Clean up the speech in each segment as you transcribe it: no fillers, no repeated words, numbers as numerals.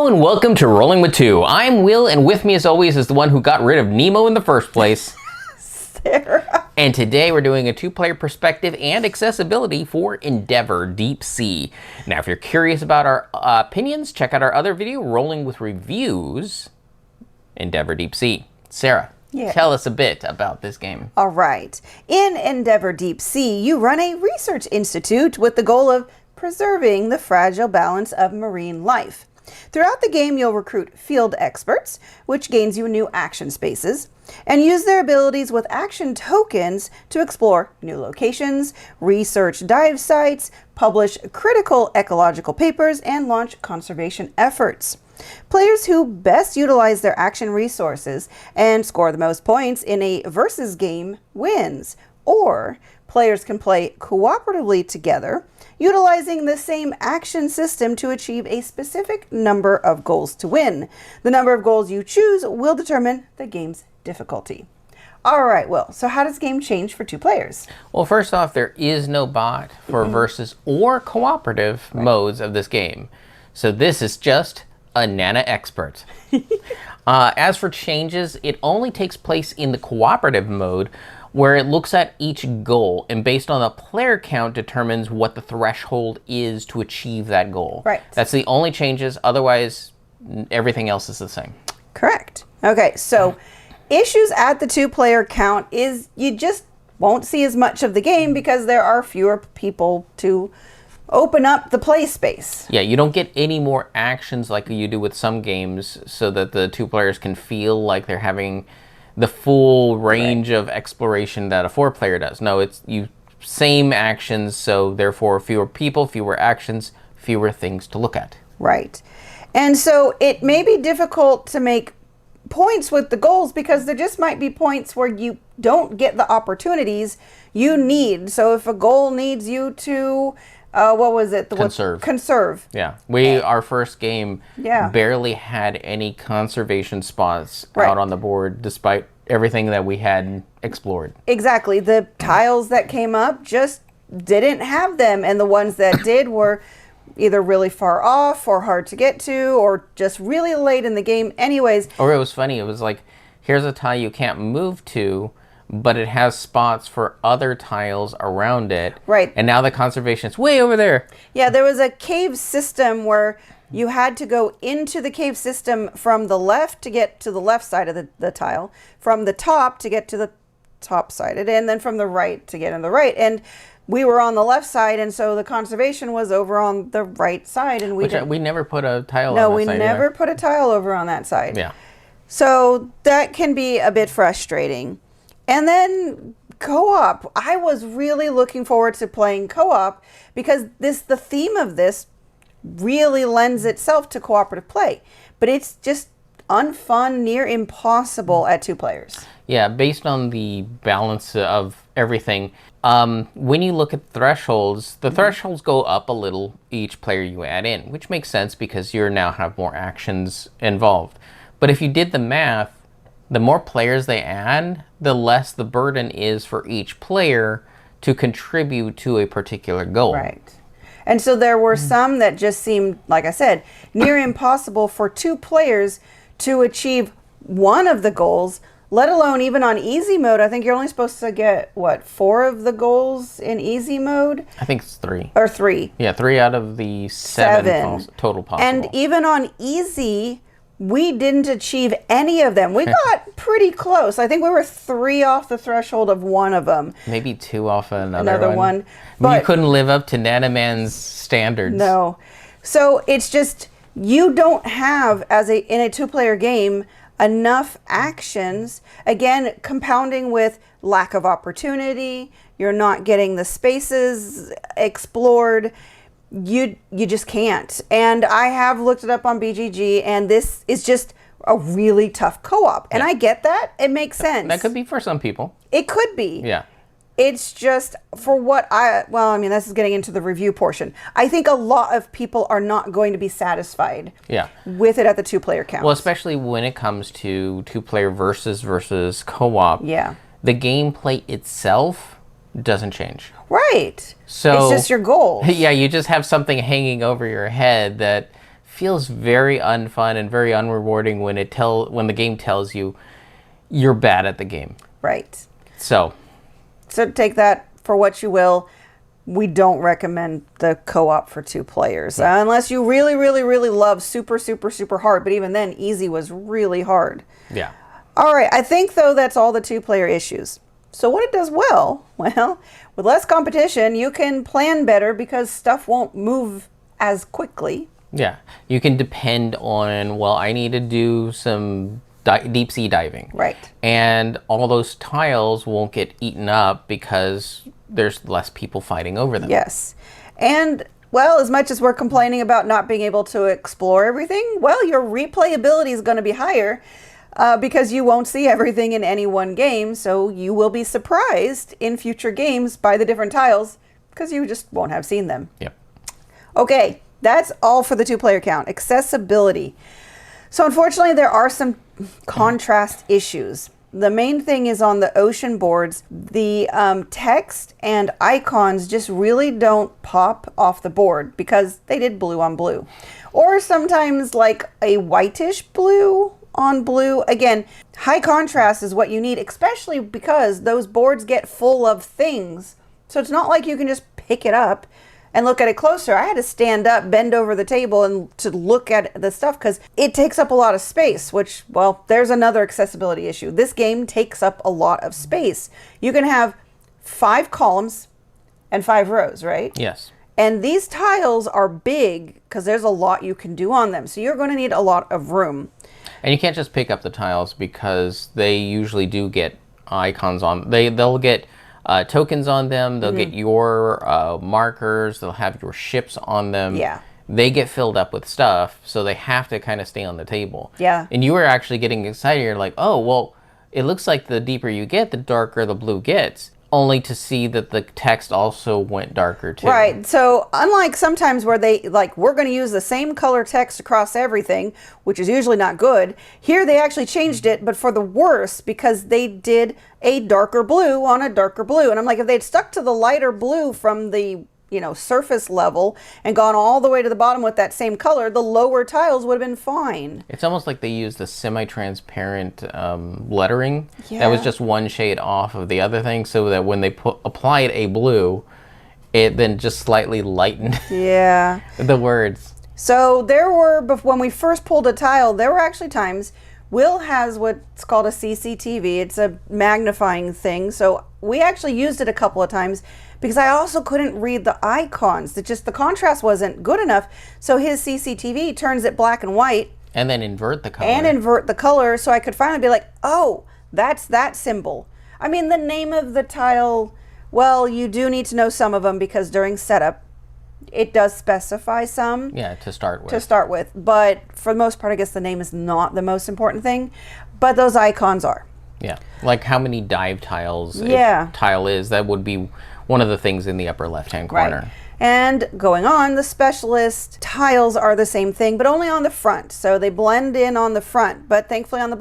and welcome to Rolling with Two. I'm Will, and with me as always is the one who got rid of Nemo in the first place. Sarah. And today we're doing a two-player perspective and accessibility for Endeavor Deep Sea. Now, if you're curious about our opinions, check out our other video, Rolling with Reviews, Endeavor Deep Sea. Sarah, tell us a bit about this game. All right. In Endeavor Deep Sea, you run a research institute with the goal of preserving the fragile balance of marine life. Throughout the game, you'll recruit field experts, which gains you new action spaces, and use their abilities with action tokens to explore new locations, research dive sites, publish critical ecological papers, and launch conservation efforts. Players who best utilize their action resources and score the most points in a versus game wins, or players can play cooperatively together, utilizing the same action system to achieve a specific number of goals to win. The number of goals you choose will determine the game's difficulty. All right, Will, so how does the game change for two players? Well, first off, there is no bot for versus or cooperative modes of this game. So this is just a Nana expert. As for changes, it only takes place in the cooperative mode, where it looks at each goal and based on the player count determines what the threshold is to achieve that goal. Right. That's the only changes. Otherwise, everything else is the same. Correct. Okay, so issues at the two-player count is you just won't see as much of the game because there are fewer people to open up the play space. Yeah, you don't get any more actions like you do with some games so that the two players can feel like they're having the full range of exploration that a four-player does. No, it's same actions, so therefore fewer people, fewer actions, fewer things to look at. Right. And so it may be difficult to make points with the goals because there just might be points where you don't get the opportunities you need. So if a goal needs you to what was it? Conserve. Yeah. Our first game barely had any conservation spots out on the board despite everything that we had explored. Exactly. The tiles that came up just didn't have them, and the ones that did were either really far off or hard to get to or just really late in the game anyways. Or it was funny. It was like, here's a tile you can't move to, but it has spots for other tiles around it. Right. And now the conservation is way over there. Yeah, there was a cave system where you had to go into the cave system from the left to get to the left side of the tile, from the top to get to the top side, and then from the right to get on the right. And we were on the left side, and so the conservation was over on the right side. And we never put a tile on that side. No, we never put a tile over on that side. Yeah. So that can be a bit frustrating. And then co-op. I was really looking forward to playing co-op because the theme of this really lends itself to cooperative play. But it's just unfun, near impossible at two players. Yeah, based on the balance of everything. When you look at thresholds, the thresholds go up a little each player you add in, which makes sense because you now have more actions involved. But if you did the math, the more players they add, the less the burden is for each player to contribute to a particular goal. Right. And so there were some that just seemed, like I said, near impossible for two players to achieve one of the goals, let alone even on easy mode. I think you're only supposed to get, 4 of the goals in easy mode? I think it's 3. Or 3. Yeah, 3 out of the 7 total possible. And even on easy, we didn't achieve any of them. We got pretty close. I think we were 3 off the threshold of one of them. Maybe 2 off another one. But you couldn't live up to Nanaman's standards. No. So it's just, you don't have, in a two-player game, enough actions. Again, compounding with lack of opportunity. You're not getting the spaces explored. You just can't. And I have looked it up on BGG, and this is just a really tough co-op. And I get that. It makes sense. That could be for some people. It could be. Yeah. It's just for this is getting into the review portion. I think a lot of people are not going to be satisfied with it at the two-player count. Well, especially when it comes to two-player versus co-op. Yeah. The gameplay itself doesn't change. Right. So it's just your goal. Yeah, you just have something hanging over your head that feels very unfun and very unrewarding when when the game tells you you're bad at the game. Right. So take that for what you will. We don't recommend the co-op for 2 players unless you really, really, really love super, super, super hard. But even then, easy was really hard. Yeah. All right. I think, though, that's all the 2-player issues. So what it does well, with less competition, you can plan better because stuff won't move as quickly. Yeah. You can depend on, well, I need to do some deep sea diving. Right. And all those tiles won't get eaten up because there's less people fighting over them. Yes. And, well, as much as we're complaining about not being able to explore everything, well, your replayability is going to be higher because you won't see everything in any one game. So you will be surprised in future games by the different tiles because you just won't have seen them. Yep. Okay. That's all for the 2-player count. Accessibility. So unfortunately, there are some contrast issues. The main thing is on the ocean boards, the text and icons just really don't pop off the board because they did blue on blue. Or sometimes like a whitish blue on blue. Again, high contrast is what you need, especially because those boards get full of things. So it's not like you can just pick it up and look at it closer. I had to stand up, bend over the table and to look at the stuff because it takes up a lot of space, which, well, there's another accessibility issue. This game takes up a lot of space. You can have 5 columns and 5 rows, right? Yes. And these tiles are big because there's a lot you can do on them. So you're going to need a lot of room. And you can't just pick up the tiles because they usually do get icons on. They'll get tokens on them. They'll get your markers. They'll have your ships on them. Yeah. They get filled up with stuff, so they have to kind of stay on the table. Yeah. And you were actually getting excited. You're like, oh, well, it looks like the deeper you get, the darker the blue gets. Only to see that the text also went darker too. Right. So unlike sometimes where they we're going to use the same color text across everything, which is usually not good, here they actually changed it, but for the worse because they did a darker blue on a darker blue. And I'm like, if they'd stuck to the lighter blue from the surface level and gone all the way to the bottom with that same color, the lower tiles would have been fine. It's almost like they used the semi-transparent lettering that was Yeah. just one shade off of the other thing, so that when they applied a blue, it then just slightly lightened Yeah. the words. So there were, when we first pulled a tile, there were actually times, Will has what's called a CCTV. It's a magnifying thing. So we actually used it a couple of times because I also couldn't read the icons. The contrast wasn't good enough. So his CCTV turns it black and white. And then invert the color. And invert the color so I could finally be like, oh, that's that symbol. I mean, the name of the tile, well, you do need to know some of them because during setup, it does specify some. Yeah, to start with. But for the most part, I guess the name is not the most important thing. But those icons are. Yeah, like how many dive tiles Yeah. a tile is, that would be one of the things in the upper left-hand corner. Right. And going on, the specialist tiles are the same thing, but only on the front. So they blend in on the front. But thankfully on the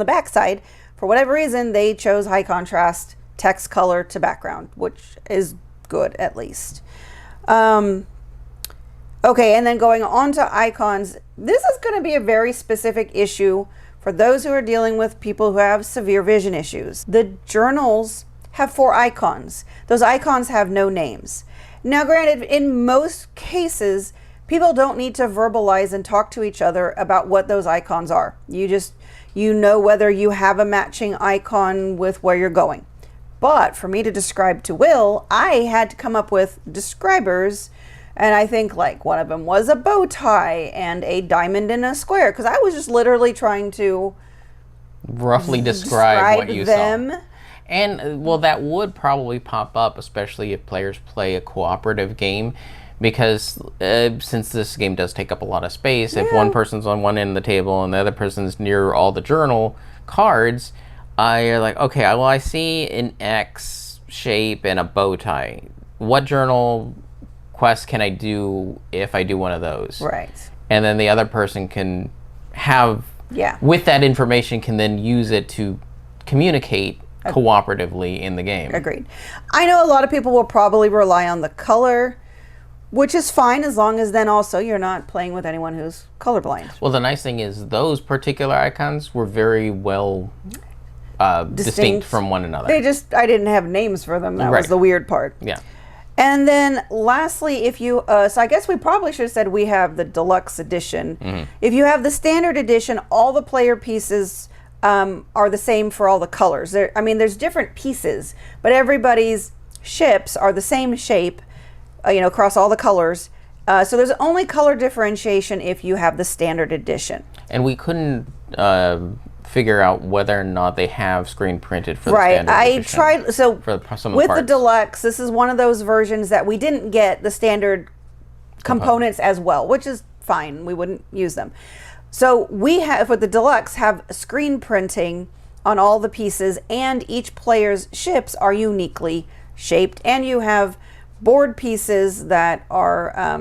back side, for whatever reason, they chose high contrast text color to background, which is good at least. Okay, and then going on to icons, this is going to be a very specific issue for those who are dealing with people who have severe vision issues. The journals have 4 icons. Those icons have no names. Now, granted, in most cases, people don't need to verbalize and talk to each other about what those icons are. You know whether you have a matching icon with where you're going. But for me to describe to Will, I had to come up with describers, and I think like one of them was a bow tie and a diamond in a square, because I was just literally trying to roughly describe what you them. saw. And well, that would probably pop up, especially if players play a cooperative game, because since this game does take up a lot of space, if one person's on one end of the table and the other person's near all the journal cards, you're like, okay, well, I see an X shape and a bow tie. What journal quest can I do if I do one of those? Right. And then the other person can have, with that information, can then use it to communicate cooperatively in the game. Agreed. I know a lot of people will probably rely on the color which is fine as long as then also you're not playing with anyone who's colorblind. Well, the nice thing is those particular icons were very well distinct from one another. I didn't have names for them. That was the weird part. Yeah. And then lastly, if you, so I guess we probably should have said we have the deluxe edition. If you have the standard edition, all the player pieces are the same for all the colors. There's different pieces, but everybody's ships are the same shape, across all the colors. So there's only color differentiation if you have the standard edition. And we couldn't figure out whether or not they have screen printed for the standard edition. Tried, so for some with parts. the deluxe, this is one of those versions that we didn't get the standard components as well, which is fine. We wouldn't use them. So we have, with the deluxe, have screen printing on all the pieces, and each player's ships are uniquely shaped, and you have board pieces that are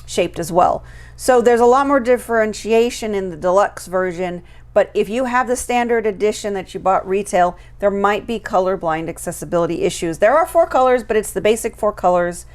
shaped as well. So there's a lot more differentiation in the deluxe version, but if you have the standard edition that you bought retail, there might be colorblind accessibility issues. There are 4 colors, but it's the basic 4 colors.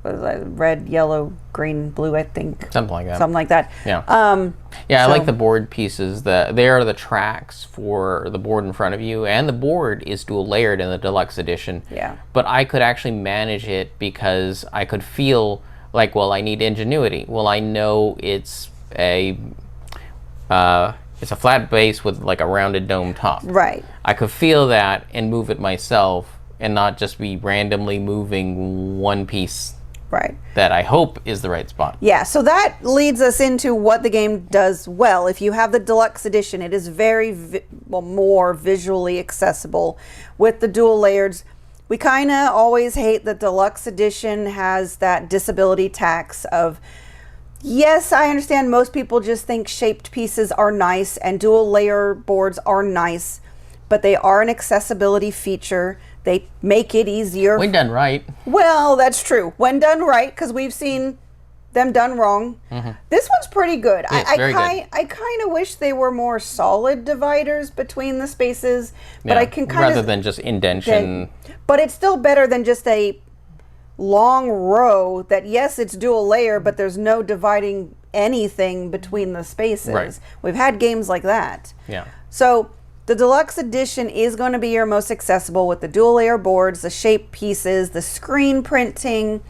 Red, yellow, green, blue, I think. Something like that. Something like that. Yeah. I like the board pieces. They are the tracks for the board in front of you, and the board is dual layered in the deluxe edition. Yeah. But I could actually manage it because I could feel like, well, I need ingenuity. Well, I know it's a flat base with like a rounded dome top. Right. I could feel that and move it myself, and not just be randomly moving one piece. Right. That I hope is the right spot. Yeah, so that leads us into what the game does well. If you have the deluxe edition, it is very more visually accessible with the dual layers. We kind of always hate that deluxe edition has that disability tax of, yes, I understand most people just think shaped pieces are nice and dual layer boards are nice, but they are an accessibility feature. They make it easier. When done right. Well, that's true. When done right, because we've seen them done wrong. This one's pretty good. Yes, very good. I kind of wish they were more solid dividers between the spaces, but I can kind of... rather than just indentation. But it's still better than just a long row that, yes, it's dual layer, but there's no dividing anything between the spaces. Right. We've had games like that. Yeah. So the deluxe edition is going to be your most accessible with the dual layer boards, the shape pieces, the screen printing.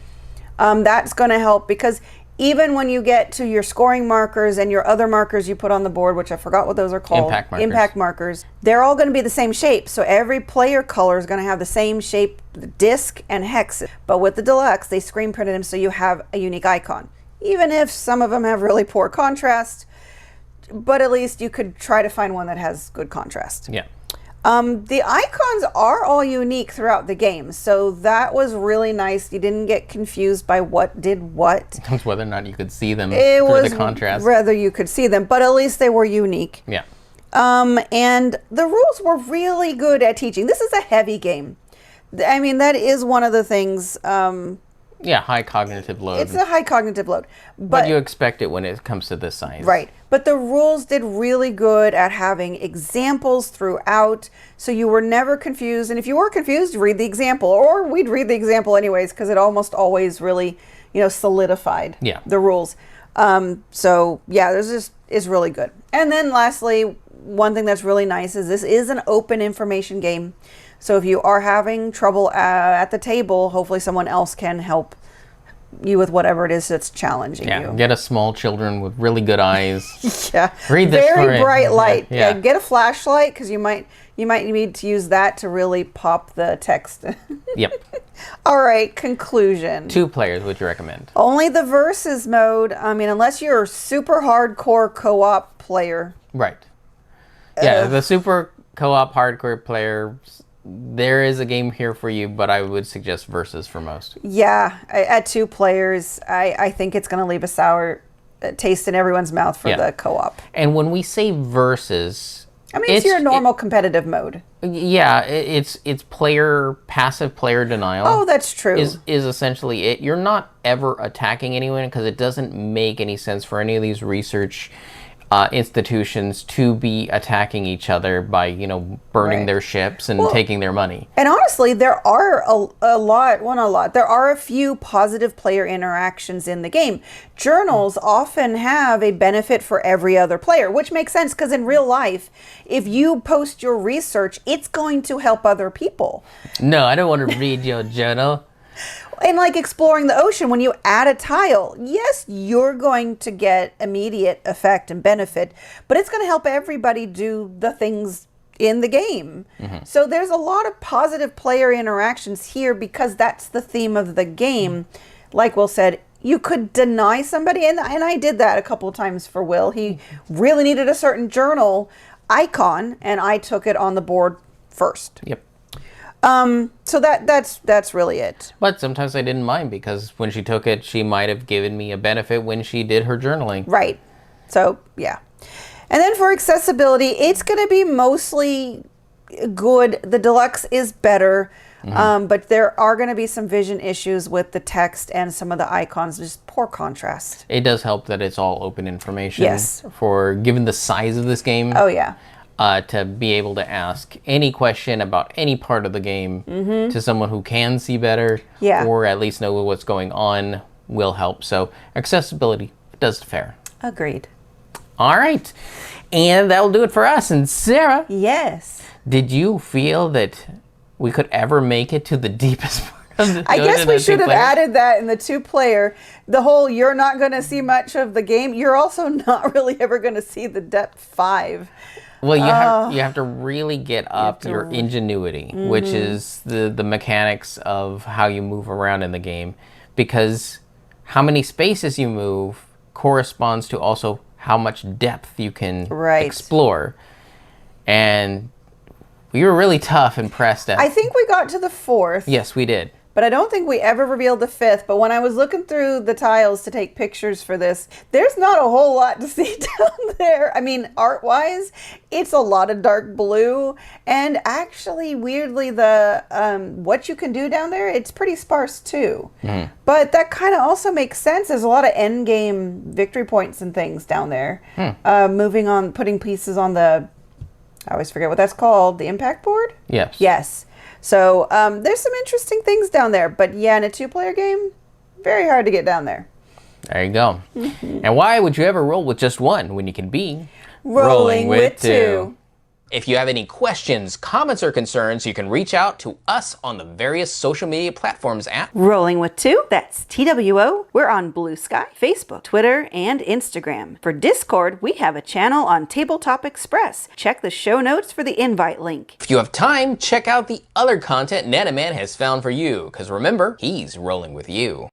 That's going to help because even when you get to your scoring markers and your other markers you put on the board, which I forgot what those are called. Impact markers. They're all going to be the same shape. So every player color is going to have the same shape, disc and hex. But with the deluxe, they screen printed them so you have a unique icon. Even if some of them have really poor contrast, but at least you could try to find one that has good contrast. Yeah. The icons are all unique throughout the game, so that was really nice. You didn't get confused by what did what. It's whether or not you could see them It through was the contrast. whether you could see them, but at least they were unique. Yeah. And the rules were really good at teaching. This is a heavy game. I mean, that is one of the things. Yeah, high cognitive load. It's a high cognitive load. But you expect it when it comes to this size. Right. But the rules did really good at having examples throughout, so you were never confused. And if you were confused, read the example. Or we'd read the example anyways, because it almost always really, solidified the rules. So, yeah, this is really good. And then lastly, one thing that's really nice is this is an open information game. So if you are having trouble at the table, hopefully someone else can help you with whatever it is that's challenging you. Get a small children with really good eyes. Yeah. Read this Very bright light. Yeah. Get a flashlight because you might need to use that to really pop the text. Yep. All right, conclusion. 2 players would you recommend? Only the versus mode. I mean, unless you're a super hardcore co-op player. Right. Yeah, the super co-op hardcore players, there is a game here for you, but I would suggest versus for most. Yeah, at 2 players, I think it's going to leave a sour taste in everyone's mouth for the co-op. And when we say versus, I mean, it's your normal competitive mode. Yeah, it's passive player denial. Oh, that's true. Is essentially it. You're not ever attacking anyone because it doesn't make any sense for any of these research institutions to be attacking each other by, burning Right. their ships and taking their money. And honestly, there are there are a few positive player interactions in the game. Journals often have a benefit for every other player, which makes sense because in real life, if you post your research, it's going to help other people. No, I don't want to read your journal. And like exploring the ocean, when you add a tile, yes, you're going to get immediate effect and benefit, but it's going to help everybody do the things in the game. So there's a lot of positive player interactions here because that's the theme of the game. Like Will said, you could deny somebody, and I did that a couple of times for Will. He really needed a certain journal icon, and I took it on the board first. Yep. So that's really it. But sometimes I didn't mind because when she took it, she might have given me a benefit when she did her journaling. Right. So, yeah. And then for accessibility, it's going to be mostly good. The Deluxe is better, but there are going to be some vision issues with the text and some of the icons, just poor contrast. It does help that it's all open information. Yes. For given the size of this game. Oh, yeah. To be able to ask any question about any part of the game to someone who can see better or at least know what's going on will help. So accessibility does fare. Agreed. All right. And that'll do it for us. And Sarah, Yes. did you feel that we could ever make it to the deepest part of the I guess we should have two-player? added that in the 2-player. The whole you're not going to see much of the game. You're also not really ever going to see the depth 5. Well, you have to really get up your ingenuity, which is the mechanics of how you move around in the game, because how many spaces you move corresponds to also how much depth you can explore. And we were really tough and pressed at. I think we got to the 4th. Yes, we did. But I don't think we ever revealed the 5th. But when I was looking through the tiles to take pictures for this, there's not a whole lot to see down there. I mean, art-wise, it's a lot of dark blue. And actually, weirdly, the what you can do down there, it's pretty sparse too. But that kind of also makes sense. There's a lot of end game victory points and things down there. Moving on, putting pieces on the, I always forget what that's called, the impact board? Yes. Yes. So there's some interesting things down there. But yeah, in a 2-player game, very hard to get down there. There you go. And why would you ever roll with just one when you can be rolling with 2? If you have any questions, comments, or concerns, you can reach out to us on the various social media platforms at Rolling with 2, that's TWO. We're on Blue Sky, Facebook, Twitter, and Instagram. For Discord, we have a channel on Tabletop Express. Check the show notes for the invite link. If you have time, check out the other content Nanaman has found for you, because remember, he's rolling with you.